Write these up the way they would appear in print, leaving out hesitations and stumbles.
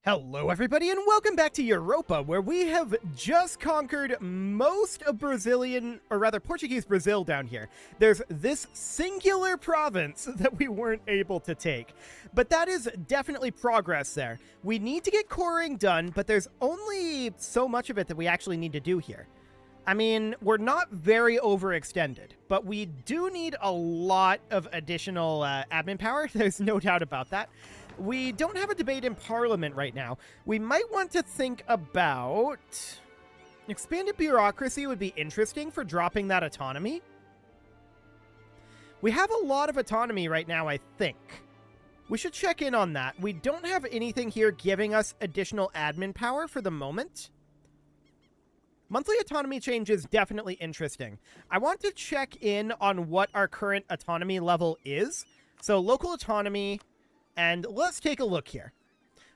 Hello everybody and welcome back to Europa, where we have just conquered most of Portuguese Brazil down here. There's this singular province that we weren't able to take, but that is definitely progress there. We need to get coring done, but there's only so much of it that we actually need to do here. I mean, we're not very overextended, but we do need a lot of additional admin power. There's no doubt about that. We don't have a debate in Parliament right now. We might want to think about... Expanded bureaucracy would be interesting for dropping that autonomy. We have a lot of autonomy right now, I think. We should check in on that. We don't have anything here giving us additional admin power for the moment. Monthly autonomy change is definitely interesting. I want to check in on what our current autonomy level is. So local autonomy... And let's take a look here.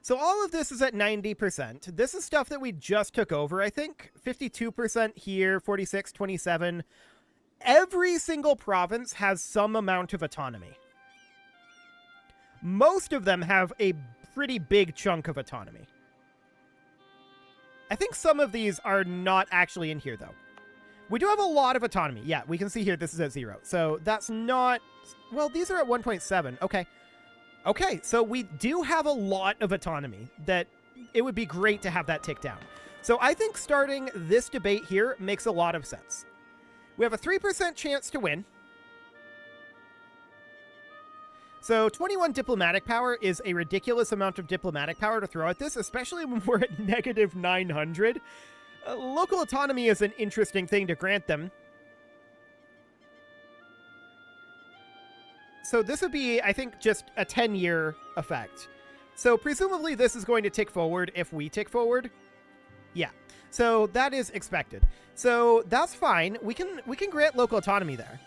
So all of this is at 90%. This is stuff that we just took over, I think. 52% here, 46, 27. Every single province has some amount of autonomy. Most of them have a pretty big chunk of autonomy. I think some of these are not actually in here, though. We do have a lot of autonomy. Yeah, we can see here this is at 0. So that's not... Well, these are at 1.7. Okay. Okay, so we do have a lot of autonomy that it would be great to have that tick down. So I think starting this debate here makes a lot of sense. We have a 3% chance to win. So 21 diplomatic power is a ridiculous amount of diplomatic power to throw at this, especially when we're at negative 900. Local autonomy is an interesting thing to grant them. So this would be, I think, just a 10-year effect. So presumably this is going to tick forward if we tick forward. Yeah. So that is expected. So that's fine. We can grant local autonomy there.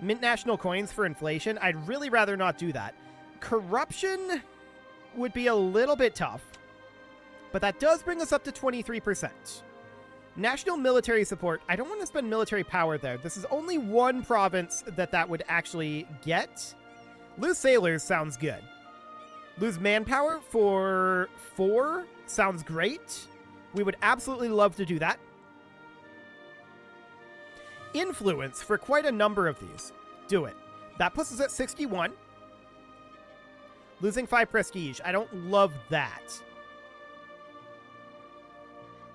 Mint national coins for inflation. I'd really rather not do that. Corruption would be a little bit tough. But that does bring us up to 23%. National military support. I don't want to spend military power there. This is only one province that would actually get. Lose sailors sounds good. Lose manpower for 4 sounds great. We would absolutely love to do that. Influence for quite a number of these. Do it. That puts us at 61. Losing 5 prestige. I don't love that.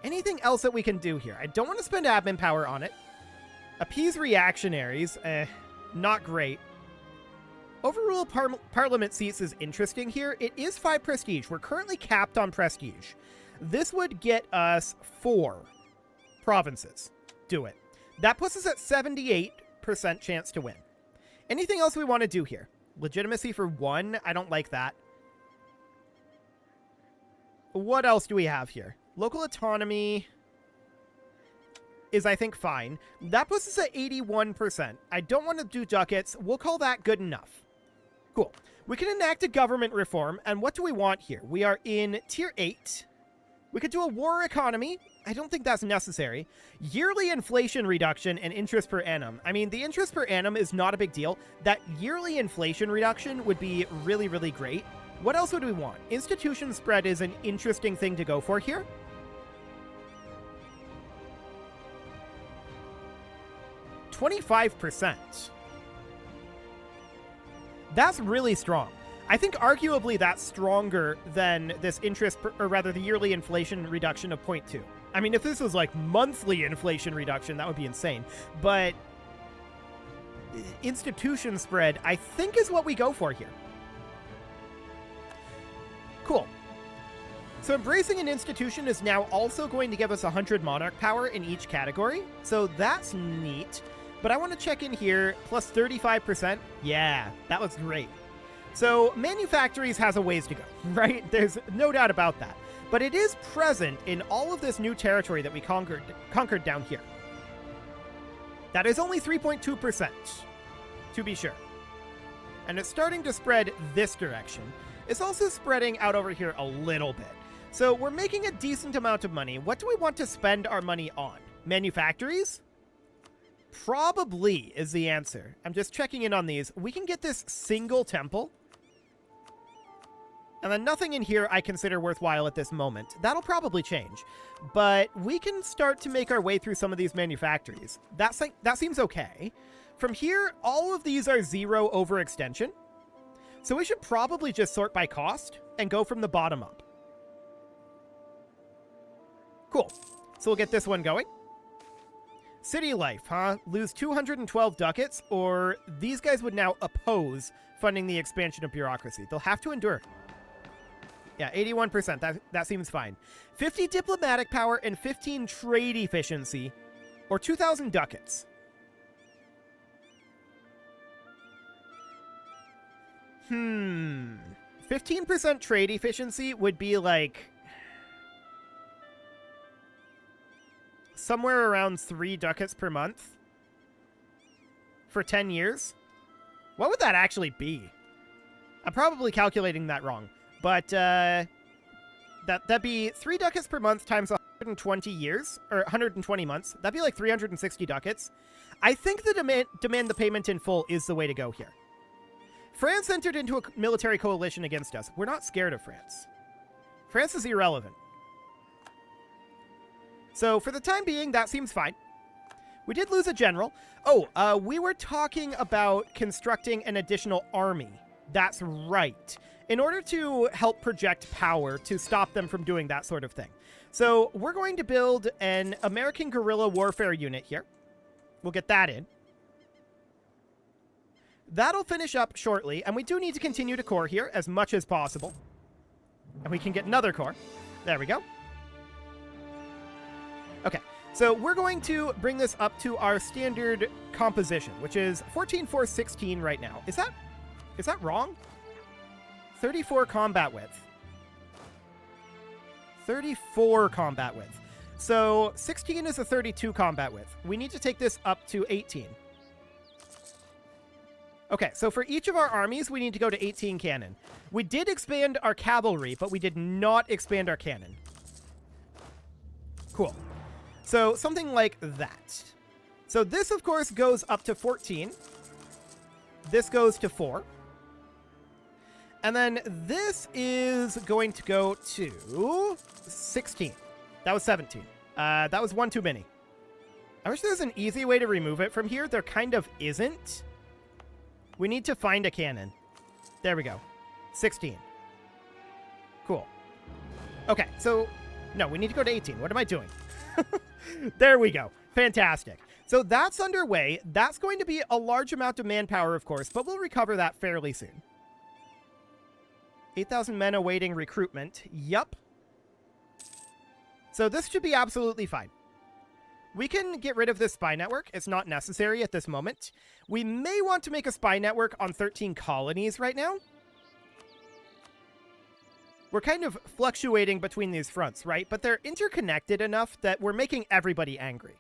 Anything else that we can do here? I don't want to spend admin power on it. Appease reactionaries. Not great. Overrule parliament seats is interesting here. It is 5 prestige. We're currently capped on prestige. This would get us 4 provinces. Do it. That puts us at 78% chance to win. Anything else we want to do here? Legitimacy for 1. I don't like that. What else do we have here? Local autonomy is, I think, fine. That puts us at 81%. I don't want to do ducats. We'll call that good enough. Cool. We can enact a government reform. And what do we want here? We are in tier 8. We could do a war economy. I don't think that's necessary. Yearly inflation reduction and interest per annum. I mean, the interest per annum is not a big deal. That yearly inflation reduction would be really, really great. What else would we want? Institution spread is an interesting thing to go for here. 25%. That's really strong. I think arguably that's stronger than this the yearly inflation reduction of 0.2. I mean, if this was like monthly inflation reduction, that would be insane. But institution spread, I think, is what we go for here. Cool. So embracing an institution is now also going to give us 100 monarch power in each category. So that's neat. But I want to check in here, plus 35%. Yeah, that looks great. So manufactories has a ways to go, right? There's no doubt about that. But it is present in all of this new territory that we conquered down here. That is only 3.2%, to be sure. And it's starting to spread this direction. It's also spreading out over here a little bit. So we're making a decent amount of money. What do we want to spend our money on? Manufactories? Probably is the answer. I'm just checking in on these. We can get this single temple And then nothing in here I consider worthwhile at this moment. That'll probably change. But we can start to make our way through some of these manufactories. That seems okay. From here, all of these are 0 overextension. So we should probably just sort by cost and go from the bottom up. Cool. So we'll get this one going. City life, huh? Lose 212 ducats, or these guys would now oppose funding the expansion of bureaucracy. They'll have to endure. Yeah, 81%. That seems fine. 50 diplomatic power and 15 trade efficiency, or 2,000 ducats. 15% trade efficiency would be like somewhere around 3 ducats per month for 10 years. What would that actually be? I'm probably calculating that wrong, but that'd be 3 ducats per month times 120 years, or 120 months. That'd be like 360 ducats. I think the demand the payment in full is the way to go here. France entered into a military coalition against us. We're not scared of France. France is irrelevant. So for the time being, that seems fine. We did lose a general. Oh, we were talking about constructing an additional army. That's right. In order to help project power to stop them from doing that sort of thing. So we're going to build an American guerrilla warfare unit here. We'll get that in. That'll finish up shortly, and we do need to continue to core here as much as possible. And we can get another core. There we go. Okay, so we're going to bring this up to our standard composition, which is 14,416 right now. Is that wrong? 34 combat width. 34 combat width. So 16 is a 32 combat width. We need to take this up to 18. Okay, so for each of our armies, we need to go to 18 cannon. We did expand our cavalry, but we did not expand our cannon. Cool. So something like that. So this, of course, goes up to 14. This goes to 4. And then this is going to go to 16. That was 17. That was one too many. I wish there was an easy way to remove it from here. There kind of isn't. We need to find a cannon. There we go. 16. Cool. Okay, so... No, we need to go to 18. What am I doing? There we go. Fantastic. So that's underway. That's going to be a large amount of manpower, of course, but we'll recover that fairly soon. 8,000 men awaiting recruitment. Yup. So this should be absolutely fine. We can get rid of this spy network. It's not necessary at this moment. We may want to make a spy network on 13 colonies right now. We're kind of fluctuating between these fronts, right? But they're interconnected enough that we're making everybody angry.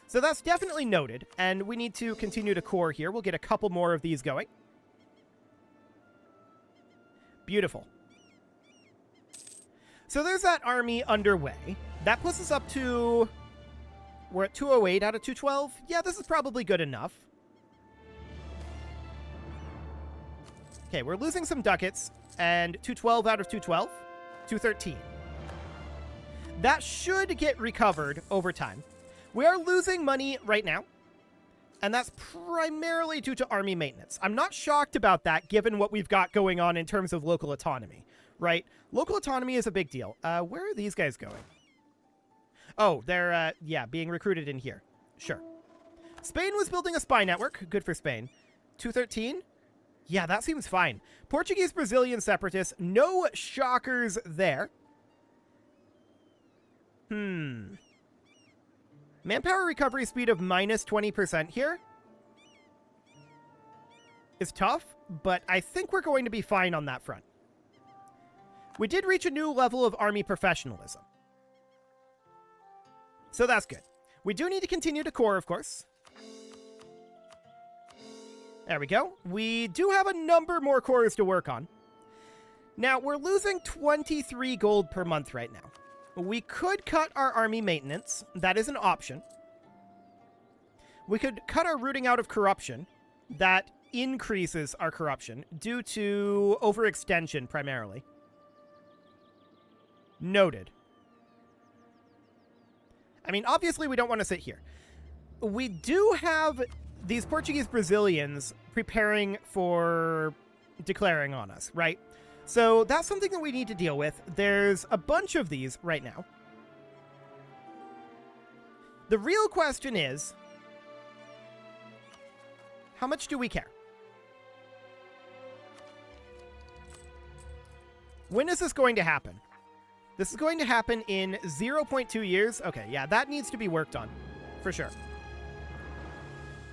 So that's definitely noted, and we need to continue to core here. We'll get a couple more of these going. Beautiful. So there's that army underway. That puts us up to... We're at 208 out of 212. Yeah, this is probably good enough. Okay, we're losing some ducats, and 212 out of 212. 213. That should get recovered over time. We are losing money right now, and that's primarily due to army maintenance. I'm not shocked about that, given what we've got going on in terms of local autonomy, right? Local autonomy is a big deal. Where are these guys going? Oh, they're, yeah, being recruited in here. Sure. Spain was building a spy network. Good for Spain. 213? Yeah, that seems fine. Portuguese-Brazilian separatists. No shockers there. Manpower recovery speed of minus 20% here is tough, but I think we're going to be fine on that front. We did reach a new level of army professionalism. So that's good. We do need to continue to core, of course. There we go. We do have a number more cores to work on. Now, we're losing 23 gold per month right now. We could cut our army maintenance. That is an option. We could cut our rooting out of corruption. That increases our corruption due to overextension primarily. Noted. I mean, obviously we don't want to sit here. We do have these Portuguese Brazilians preparing for declaring on us, right? So that's something that we need to deal with. There's a bunch of these right now. The real question is, how much do we care? When is this going to happen? This is going to happen in 0.2 years. Okay, yeah, that needs to be worked on, for sure.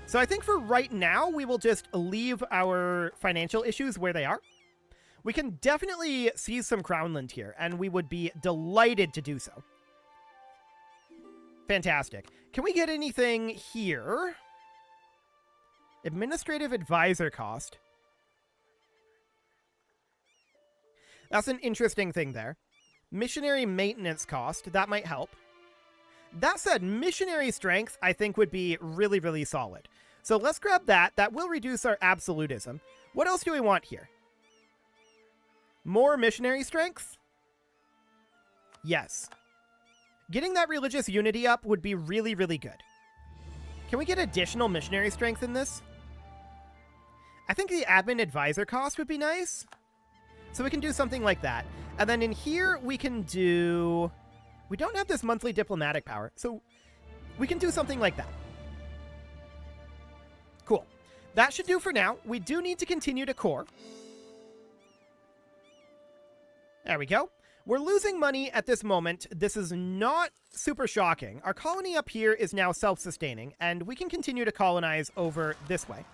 So I think for right now, we will just leave our financial issues where they are. We can definitely seize some Crownland here, and we would be delighted to do so. Fantastic. Can we get anything here? Administrative advisor cost. That's an interesting thing there. Missionary maintenance cost. That might help. That said, missionary strength, I think, would be really, really solid. So let's grab that. That will reduce our absolutism. What else do we want here? More missionary strength? Yes. Getting that religious unity up would be really, really good. Can we get additional missionary strength in this? I think the admin advisor cost would be nice. So we can do something like that. And then in here, we can do... We don't have this monthly diplomatic power, so we can do something like that. Cool. That should do for now. We do need to continue to core. There we go. We're losing money at this moment. This is not super shocking. Our colony up here is now self-sustaining, and we can continue to colonize over this way.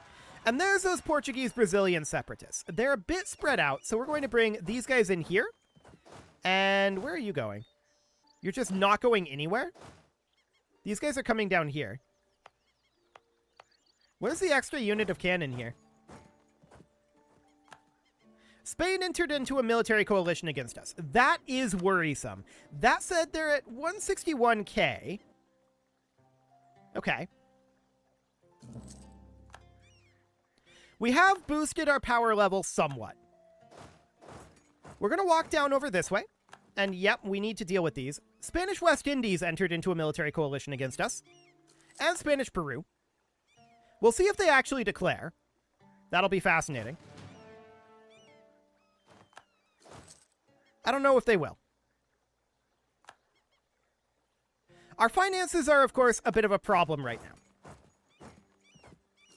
And there's those Portuguese Brazilian separatists. They're a bit spread out, so we're going to bring these guys in here. And where are you going? You're just not going anywhere? These guys are coming down here. Where's the extra unit of cannon here? Spain entered into a military coalition against us. That is worrisome. That said, they're at 161k. Okay. We have boosted our power level somewhat. We're going to walk down over this way. And yep, we need to deal with these. Spanish West Indies entered into a military coalition against us. And Spanish Peru. We'll see if they actually declare. That'll be fascinating. I don't know if they will. Our finances are, of course, a bit of a problem right now.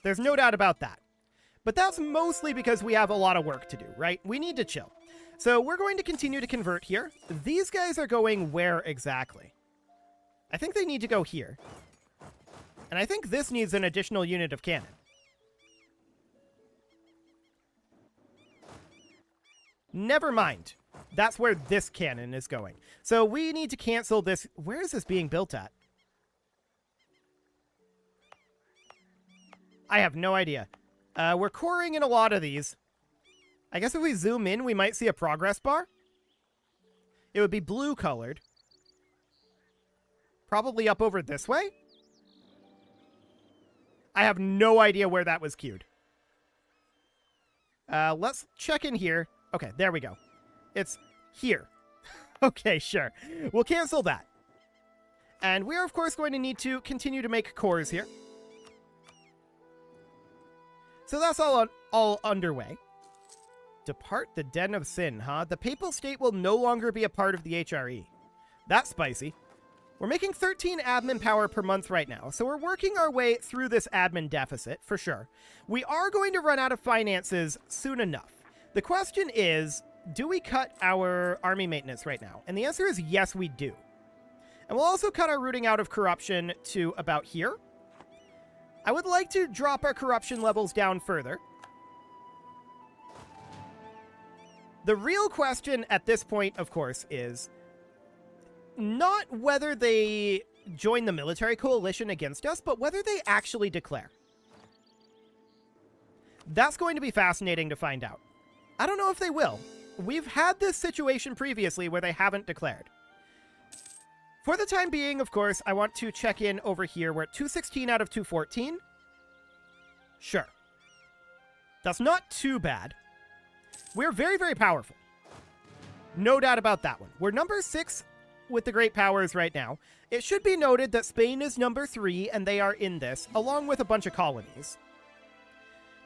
There's no doubt about that. But that's mostly because we have a lot of work to do, right? We need to chill. So we're going to continue to convert here. These guys are going where exactly? I think they need to go here. And I think this needs an additional unit of cannon. Never mind. That's where this cannon is going. So we need to cancel this. Where is this being built at? I have no idea. We're coring in a lot of these. I guess if we zoom in, we might see a progress bar. It would be blue colored. Probably up over this way. I have no idea where that was queued. Let's check in here. Okay, there we go. It's here. Okay, sure. We'll cancel that. And we're, of course, going to need to continue to make cores here. So that's all underway. Depart the den of sin, huh? The papal state will no longer be a part of the HRE. That's spicy. We're making 13 admin power per month right now, so we're working our way through this admin deficit, for sure. We are going to run out of finances soon enough. The question is, do we cut our army maintenance right now? And the answer is yes, we do. And we'll also cut our rooting out of corruption to about here. I would like to drop our corruption levels down further. The real question at this point, of course, is not whether they join the military coalition against us, but whether they actually declare. That's going to be fascinating to find out. I don't know if they will. We've had this situation previously where they haven't declared. For the time being, of course, I want to check in over here. We're at 216 out of 214. Sure. That's not too bad. We're very, very powerful. No doubt about that one. We're number 6 with the great powers right now. It should be noted that Spain is number 3, and they are in this, along with a bunch of colonies.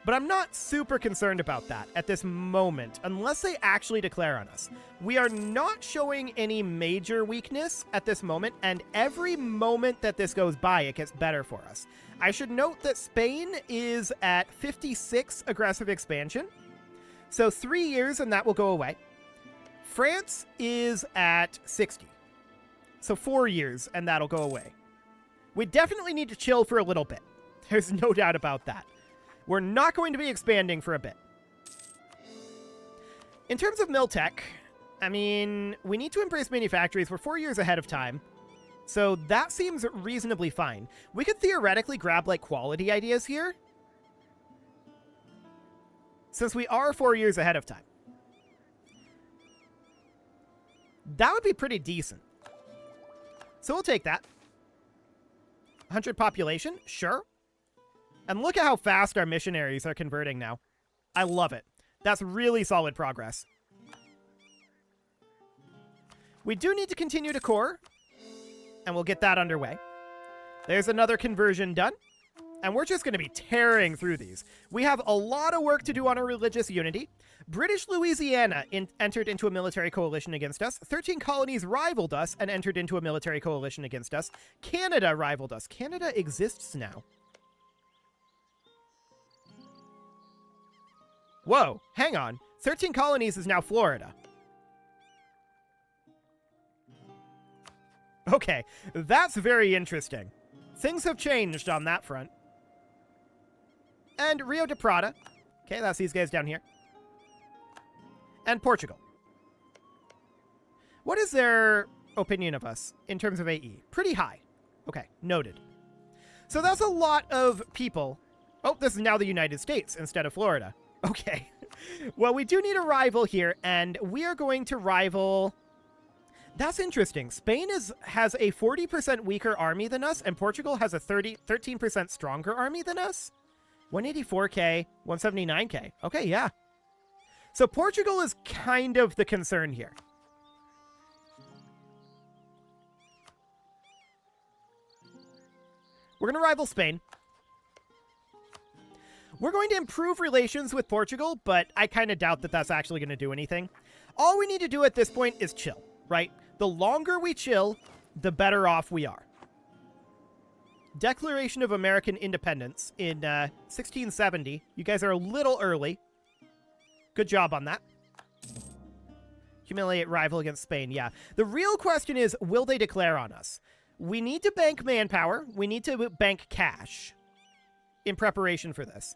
But I'm not super concerned about that at this moment, unless they actually declare on us. We are not showing any major weakness at this moment, and every moment that this goes by, it gets better for us. I should note that Spain is at 56 aggressive expansion, so 3 years and that will go away. France is at 60, so 4 years and that'll go away. We definitely need to chill for a little bit. There's no doubt about that. We're not going to be expanding for a bit. In terms of mill tech, I mean, we need to embrace manufactories. We're 4 years ahead of time. So that seems reasonably fine. We could theoretically grab, like, quality ideas here, since we are 4 years ahead of time. That would be pretty decent. So we'll take that. 100 population? Sure. And look at how fast our missionaries are converting now. I love it. That's really solid progress. We do need to continue to core, and we'll get that underway. There's another conversion done, and we're just going to be tearing through these. We have a lot of work to do on our religious unity. British Louisiana entered into a military coalition against us. 13 colonies rivaled us and entered into a military coalition against us. Canada rivaled us. Canada exists now. Whoa, hang on. 13 colonies is now Florida. Okay, that's very interesting. Things have changed on that front. And Rio de Prata. Okay, that's these guys down here. And Portugal. What is their opinion of us in terms of AE? Pretty high. Okay, noted. So that's a lot of people. Oh, this is now the United States instead of Florida. Okay. Well, we do need a rival here, and we are going to rival... That's interesting. Spain has a 40% weaker army than us, and Portugal has a 13% stronger army than us? 184k, 179k. Okay, yeah. So Portugal is kind of the concern here. We're going to rival Spain. We're going to improve relations with Portugal, but I kind of doubt that that's actually going to do anything. All we need to do at this point is chill, right? The longer we chill, the better off we are. Declaration of American Independence in 1670. You guys are a little early. Good job on that. Humiliate rival against Spain, yeah. The real question is, will they declare on us? We need to bank manpower. We need to bank cash in preparation for this.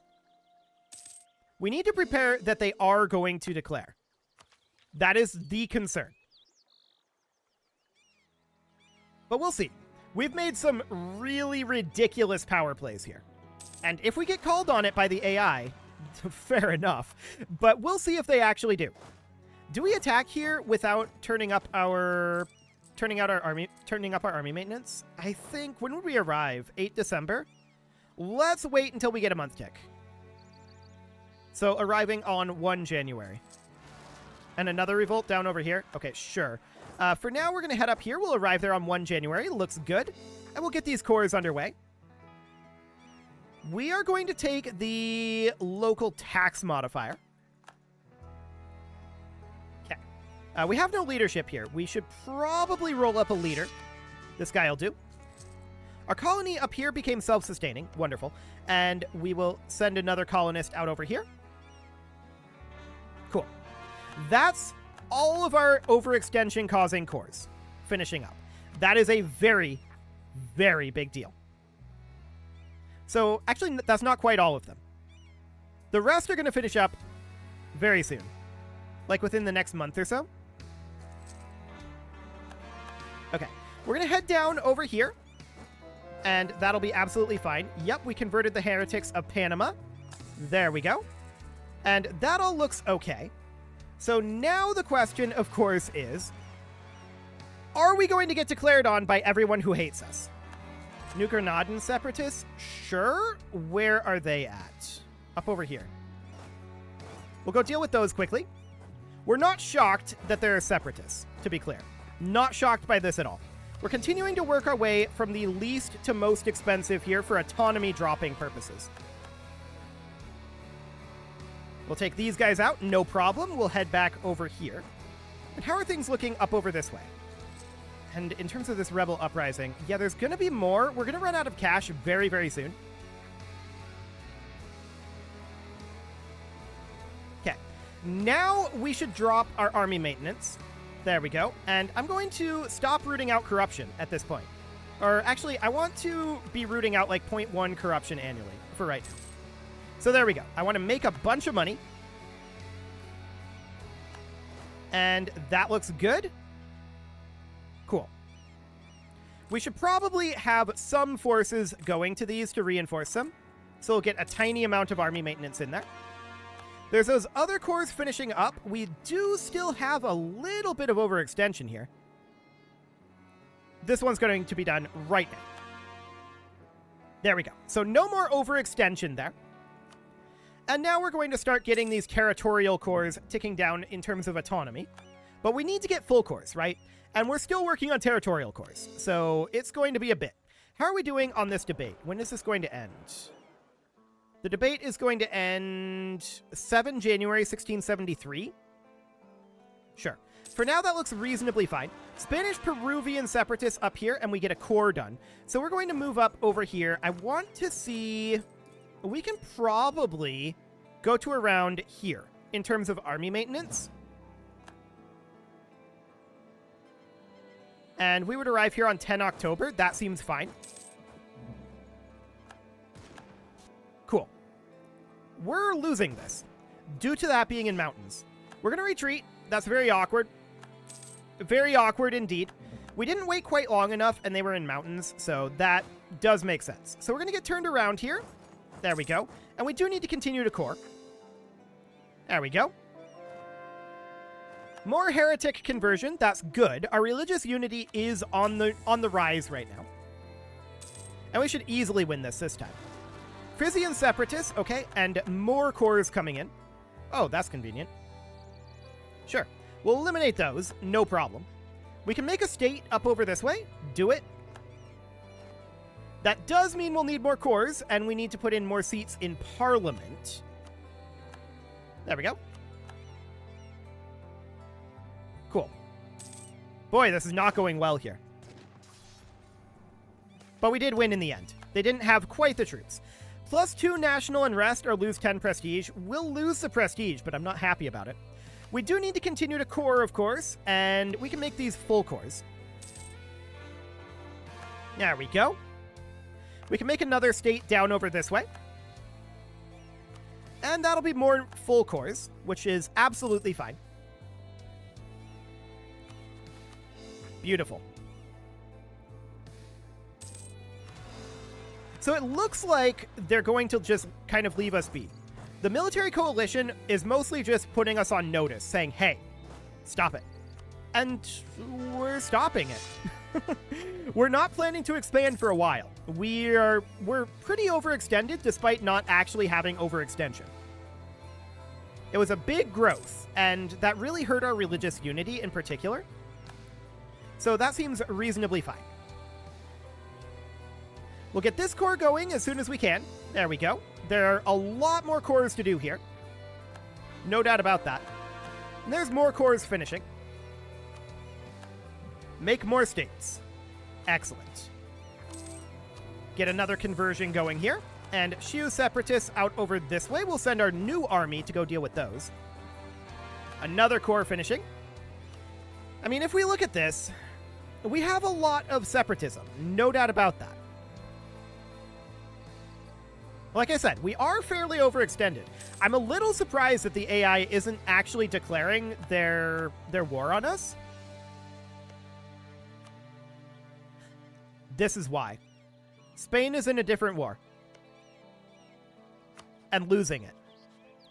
We need to prepare that they are going to declare. That is the concern. But we'll see. We've made some really ridiculous power plays here. And if we get called on it by the AI, fair enough. But we'll see if they actually do. Do we attack here without turning up our army maintenance? I think, when would we arrive? 8 December? Let's wait until we get a month tick. So arriving on 1 January. And another revolt down over here? Okay, sure. For now, we're going to head up here. We'll arrive there on 1 January. Looks good. And we'll get these cores underway. We are going to take the local tax modifier. Okay. We have no leadership here. We should probably roll up a leader. This guy will do. Our colony up here became self-sustaining. Wonderful. And we will send another colonist out over here. Cool. That's all of our overextension causing cores finishing up. That is a very, very big deal. So actually, that's not quite all of them. The rest are going to finish up very soon. Like within the next month or so. Okay. We're going to head down over here. And that'll be absolutely fine. Yep, we converted the heretics of Panama. There we go. And that all looks okay. So now the question, of course, is, are we going to get declared on by everyone who hates us? New Granadan separatists? Sure. Where are they at? Up over here. We'll go deal with those quickly. We're not shocked that there are separatists, to be clear. Not shocked by this at all. We're continuing to work our way from the least to most expensive here for autonomy dropping purposes. We'll take these guys out, no problem. We'll head back over here. And how are things looking up over this way? And in terms of this rebel uprising, yeah, there's going to be more. We're going to run out of cash very, very soon. Okay. Now we should drop our army maintenance. There we go. And I'm going to stop rooting out corruption at this point. Or actually, I want to be rooting out like 0.1 corruption annually for right now. So there we go. I want to make a bunch of money. And that looks good. Cool. We should probably have some forces going to these to reinforce them. So we'll get a tiny amount of army maintenance in there. There's those other cores finishing up. We do still have a little bit of overextension here. This one's going to be done right now. There we go. So no more overextension there. And now we're going to start getting these territorial cores ticking down in terms of autonomy. But we need to get full cores, right? And we're still working on territorial cores. So it's going to be a bit. How are we doing on this debate? When is this going to end? The debate is going to end 7 January 1673. Sure. For now, that looks reasonably fine. Spanish-Peruvian separatists up here, and we get a core done. So we're going to move up over here. I want to see... We can probably go to around here in terms of army maintenance. And we would arrive here on 10 October. That seems fine. Cool. We're losing this due to that being in mountains. We're going to retreat. That's very awkward. Very awkward indeed. We didn't wait quite long enough, and they were in mountains, so that does make sense. So we're going to get turned around here. There we go. And we do need to continue to core. There we go. More heretic conversion. That's good. Our religious unity is on the rise right now. And we should easily win this time. Frisian separatists. Okay. And more cores coming in. Oh, that's convenient. Sure. We'll eliminate those. No problem. We can make a state up over this way. Do it. That does mean we'll need more cores, and we need to put in more seats in Parliament. There we go. Cool. Boy, this is not going well here. But we did win in the end. They didn't have quite the troops. +2 national unrest or lose 10 prestige. We'll lose the prestige, but I'm not happy about it. We do need to continue to core, of course, and we can make these full cores. There we go. We can make another state down over this way. And that'll be more full cores, which is absolutely fine. Beautiful. So it looks like they're going to just kind of leave us be. The military coalition is mostly just putting us on notice, saying, hey, stop it. And we're stopping it. We're not planning to expand for a while. We're pretty overextended despite not actually having overextension. It was a big growth, and that really hurt our religious unity in particular. So that seems reasonably fine. We'll get this core going as soon as we can. There we go. There are a lot more cores to do here. No doubt about that. And there's more cores finishing. Make more states. Excellent. Get another conversion going here. And Shiu separatists out over this way. We'll send our new army to go deal with those. Another core finishing. I mean, if we look at this, we have a lot of separatism. No doubt about that. Like I said, we are fairly overextended. I'm a little surprised that the AI isn't actually declaring their war on us. This is why. Spain is in a different war. And losing it.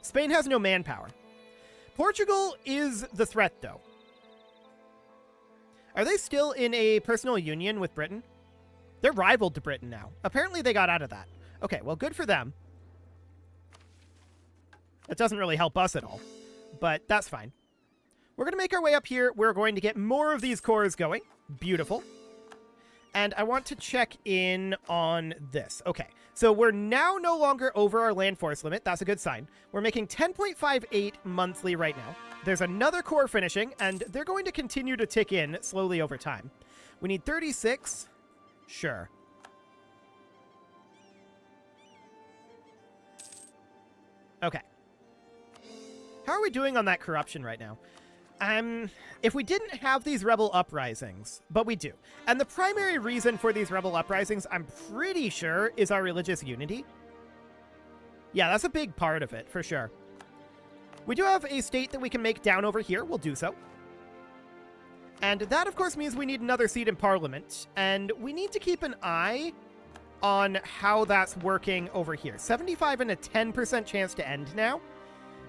Spain has no manpower. Portugal is the threat, though. Are they still in a personal union with Britain? They're rivaled to Britain now. Apparently they got out of that. Okay, well, good for them. It doesn't really help us at all, but that's fine. We're going to make our way up here. We're going to get more of these cores going. Beautiful. And I want to check in on this. Okay, so we're now no longer over our land force limit. That's a good sign. We're making 10.58 monthly right now. There's another core finishing, and they're going to continue to tick in slowly over time. We need 36. Sure. Okay. How are we doing on that corruption right now? If we didn't have these rebel uprisings, but we do. And the primary reason for these rebel uprisings, I'm pretty sure, is our religious unity. Yeah, that's a big part of it, for sure. We do have a state that we can make down over here. We'll do so. And that, of course, means we need another seat in Parliament. And we need to keep an eye on how that's working over here. 75 and a 10% chance to end now.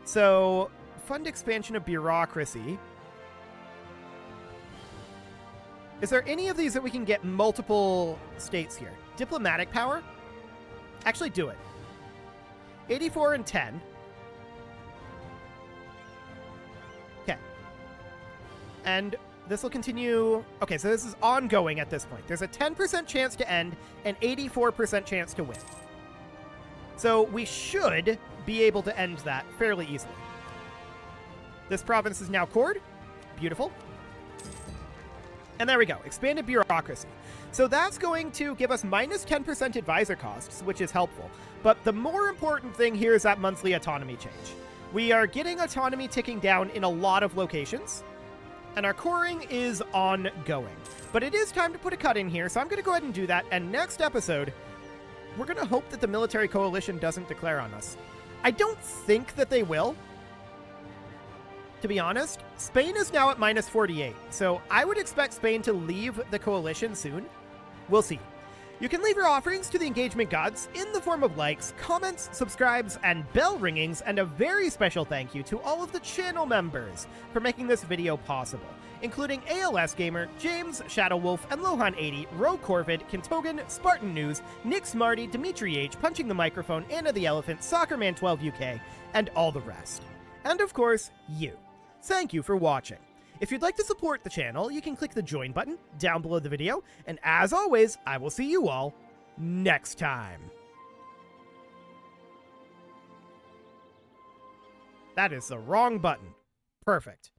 So, fund expansion of bureaucracy. Is there any of these that we can get multiple states here? Diplomatic power? Actually, do it. 84 and 10. Okay. And this will continue. Okay, so this is ongoing at this point. There's a 10% chance to end and 84% chance to win. So we should be able to end that fairly easily. This province is now cored. Beautiful. And there we go. Expanded bureaucracy. So that's going to give us minus 10% advisor costs, which is helpful. But the more important thing here is that monthly autonomy change. We are getting autonomy ticking down in a lot of locations, and our coring is ongoing. But it is time to put a cut in here, so I'm going to go ahead and do that. And next episode, we're going to hope that the military coalition doesn't declare on us. I don't think that they will. To be honest, Spain is now at minus 48, so I would expect Spain to leave the coalition soon. We'll see. You can leave your offerings to the engagement gods in the form of likes, comments, subscribes, and bell ringings, and a very special thank you to all of the channel members for making this video possible, including ALS Gamer, James, Shadow Wolf, and Lohan80, Ro Corvid, Kintogan, Spartan News, Nick Smarty, Dimitri H, Punching the Microphone, Anna the Elephant, Soccerman12 UK, and all the rest. And of course, you. Thank you for watching. If you'd like to support the channel, you can click the join button down below the video, and as always, I will see you all next time. That is the wrong button. Perfect.